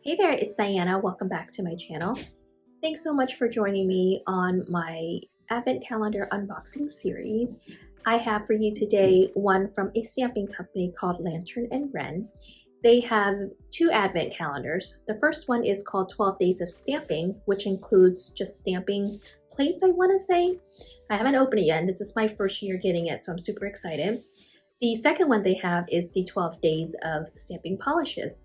Hey there, it's Diana. Welcome back to my channel. Thanks so much for joining me on my Advent Calendar unboxing series. I have for you today one from a stamping company called Lantern and Wren. They have two Advent calendars. The first one is called 12 Days of Stamping, which includes just stamping plates, I want to say. I haven't opened it yet, and this is my first year getting it, so I'm super excited. The second one they have is the 12 Days of Stamping Polishes.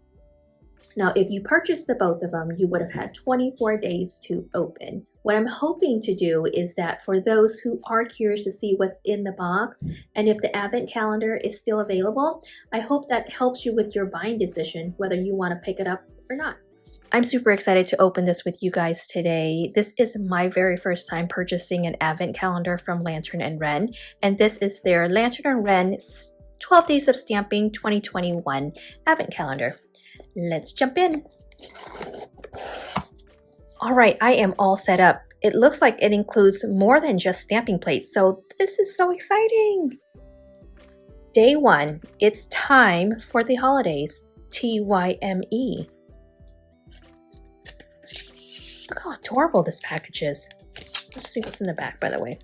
Now, if you purchased the both of them, you would have had 24 days to open. What I'm hoping to do is that for those who are curious to see what's in the box, and if the Advent calendar is still available, I hope that helps you with your buying decision, whether you want to pick it up or not. I'm super excited to open this with you guys today. This is my very first time purchasing an Advent calendar from Lantern and Wren, and this is their Lantern and Wren 12 Days of Stamping 2021 Advent calendar. Let's jump in. All right, I am all set up. It looks like it includes more than just stamping plates, so this is so exciting. Day one, it's time for the holidays. TYME. Look how adorable this package is. Let's see what's in the back, by the way.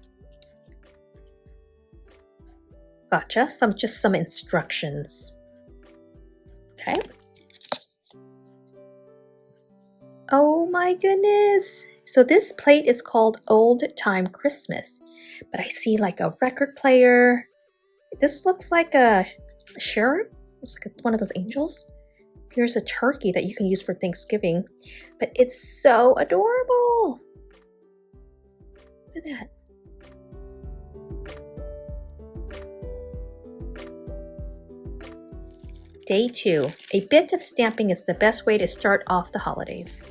Gotcha, just some instructions. Okay. Oh my goodness. So this plate is called Old Time Christmas, but I see like a record player. This looks like a cherub. It's like one of those angels. Here's a turkey that you can use for Thanksgiving, but it's so adorable. Look at that. Day two, a bit of stamping is the best way to start off the holidays.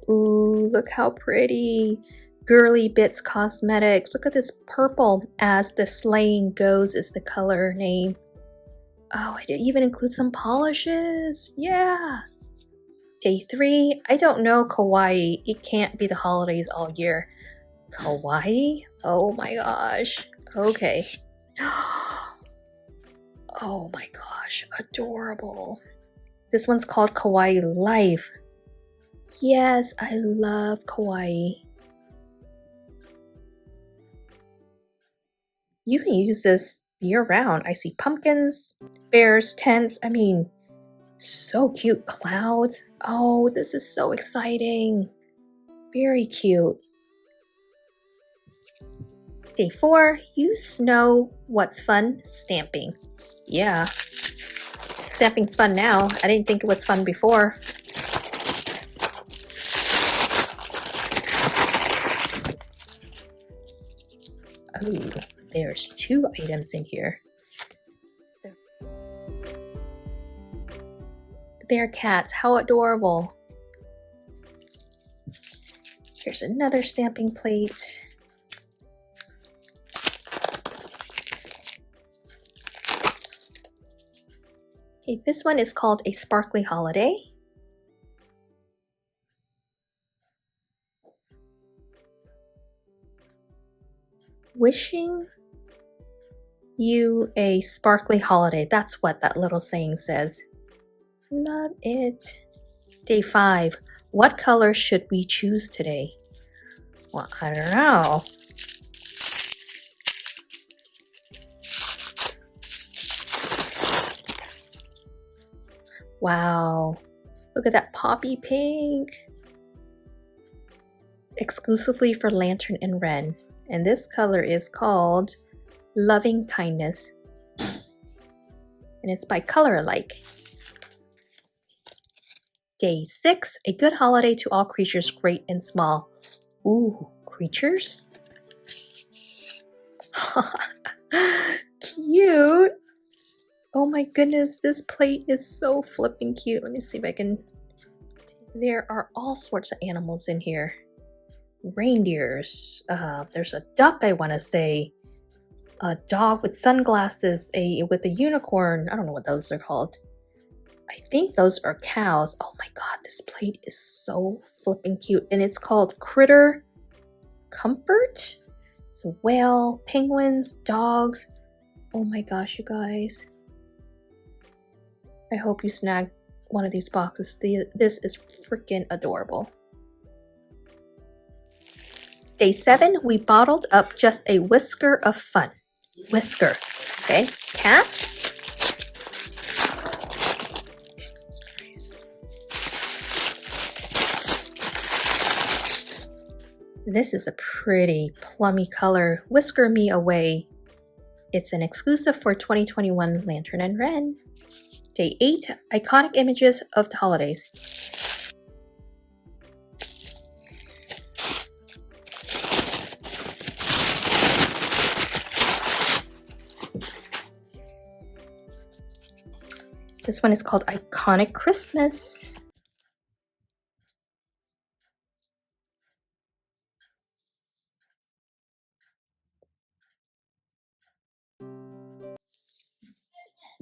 Ooh, look how pretty. Girly Bits Cosmetics. Look at this purple. As the Sleighing Goes is the color name. Oh, it even includes some polishes. Yeah. Day three. I don't know kawaii. It can't be the holidays all year. Kawaii? Oh my gosh. Okay. Oh my gosh. Adorable. This one's called Kawaii Life. Yes, I love kawaii. You can use this year-round. I see pumpkins, bears, tents. I mean, so cute. Clouds. Oh, this is so exciting. Very cute. Day four, you know what's fun? Stamping. Yeah. Stamping's fun now. I didn't think it was fun before. Oh, there's two items in here. They're cats. How adorable. Here's another stamping plate. Okay, this one is called A Sparkly Holiday. Wishing you a sparkly holiday. That's what that little saying says. Love it. Day five. What color should we choose today? Well, I don't know. Wow. Look at that poppy pink. Exclusively for Lantern and Wren. And this color is called Loving Kindness. And it's by Color Alike. Day six, a good holiday to all creatures, great and small. Ooh, creatures? Cute. Oh my goodness, this plate is so flipping cute. Let me see if I can. There are all sorts of animals in here. reindeers. There's a duck, I want to say. A dog with sunglasses, with a unicorn. I don't know what those are called. I think those are cows. Oh my god, this plate is so flipping cute. And it's called Critter Comfort. So whale, penguins, dogs. Oh my gosh, you guys. I hope you snag one of these boxes. This is freaking adorable. Day 7, we bottled up just a whisker of fun. Whisker, okay? Cat. This is a pretty plummy color. Whisker Me Away. It's an exclusive for 2021 Lantern and Wren. Day 8, iconic images of the holidays. This one is called Iconic Christmas.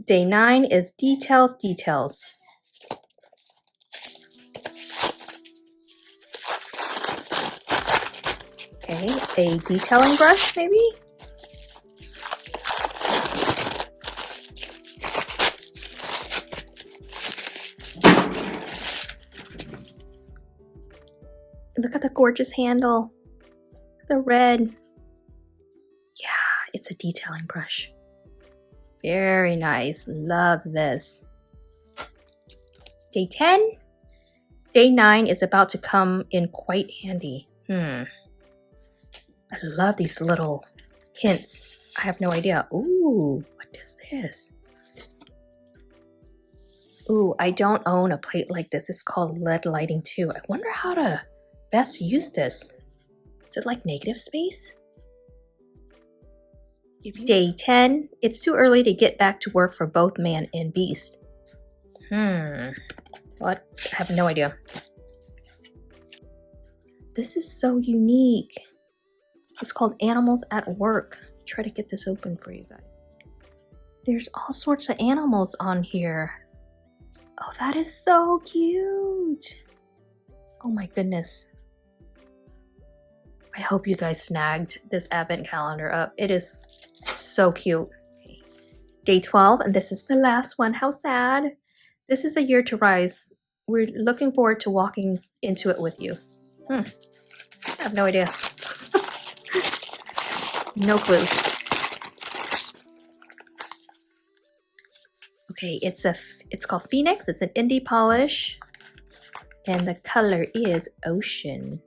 Day 9 is Details. Okay, a detailing brush maybe? Look at the gorgeous handle. The red. Yeah, it's a detailing brush. Very nice. Love this. Day 10. Day 9 is about to come in quite handy. I love these little hints. I have no idea. Ooh, what is this? Ooh, I don't own a plate like this. It's called LED lighting too. I wonder how to best use this. Is it like negative space? Day 10. It's too early to get back to work for both man and beast. What? I have no idea. This is so unique. It's called Animals at Work. Try to get this open for you guys. There's all sorts of animals on here. Oh, that is so cute. Oh my goodness. I hope you guys snagged this advent calendar up. It is so cute. Day 12, and this is the last one. How sad. This is a year to rise. We're looking forward to walking into it with you. I have no idea. No clue. Okay, it's called Phoenix. It's an indie polish. And the color is Ocean.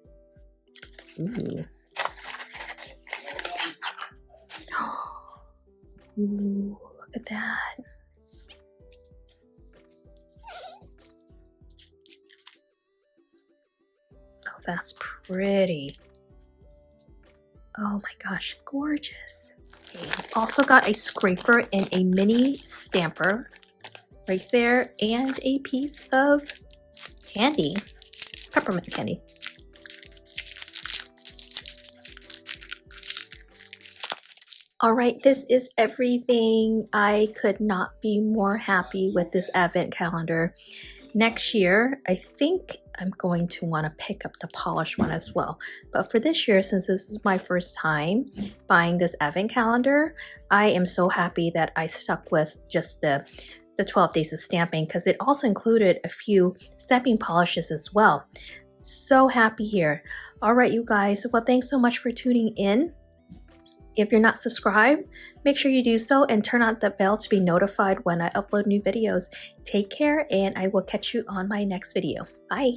Ooh. Ooh, look at that. Oh, that's pretty. Oh my gosh, gorgeous. Okay, also got a scraper and a mini stamper right there, and a piece of candy, peppermint candy. Alright, this is everything. I could not be more happy with this advent calendar. Next year, I think I'm going to want to pick up the polished one as well. But for this year, since this is my first time buying this advent calendar, I am so happy that I stuck with just the 12 days of stamping, because it also included a few stamping polishes as well. So happy here. Alright, you guys, well, thanks so much for tuning in. If you're not subscribed, make sure you do so and turn on the bell to be notified when I upload new videos. Take care, and I will catch you on my next video. Bye!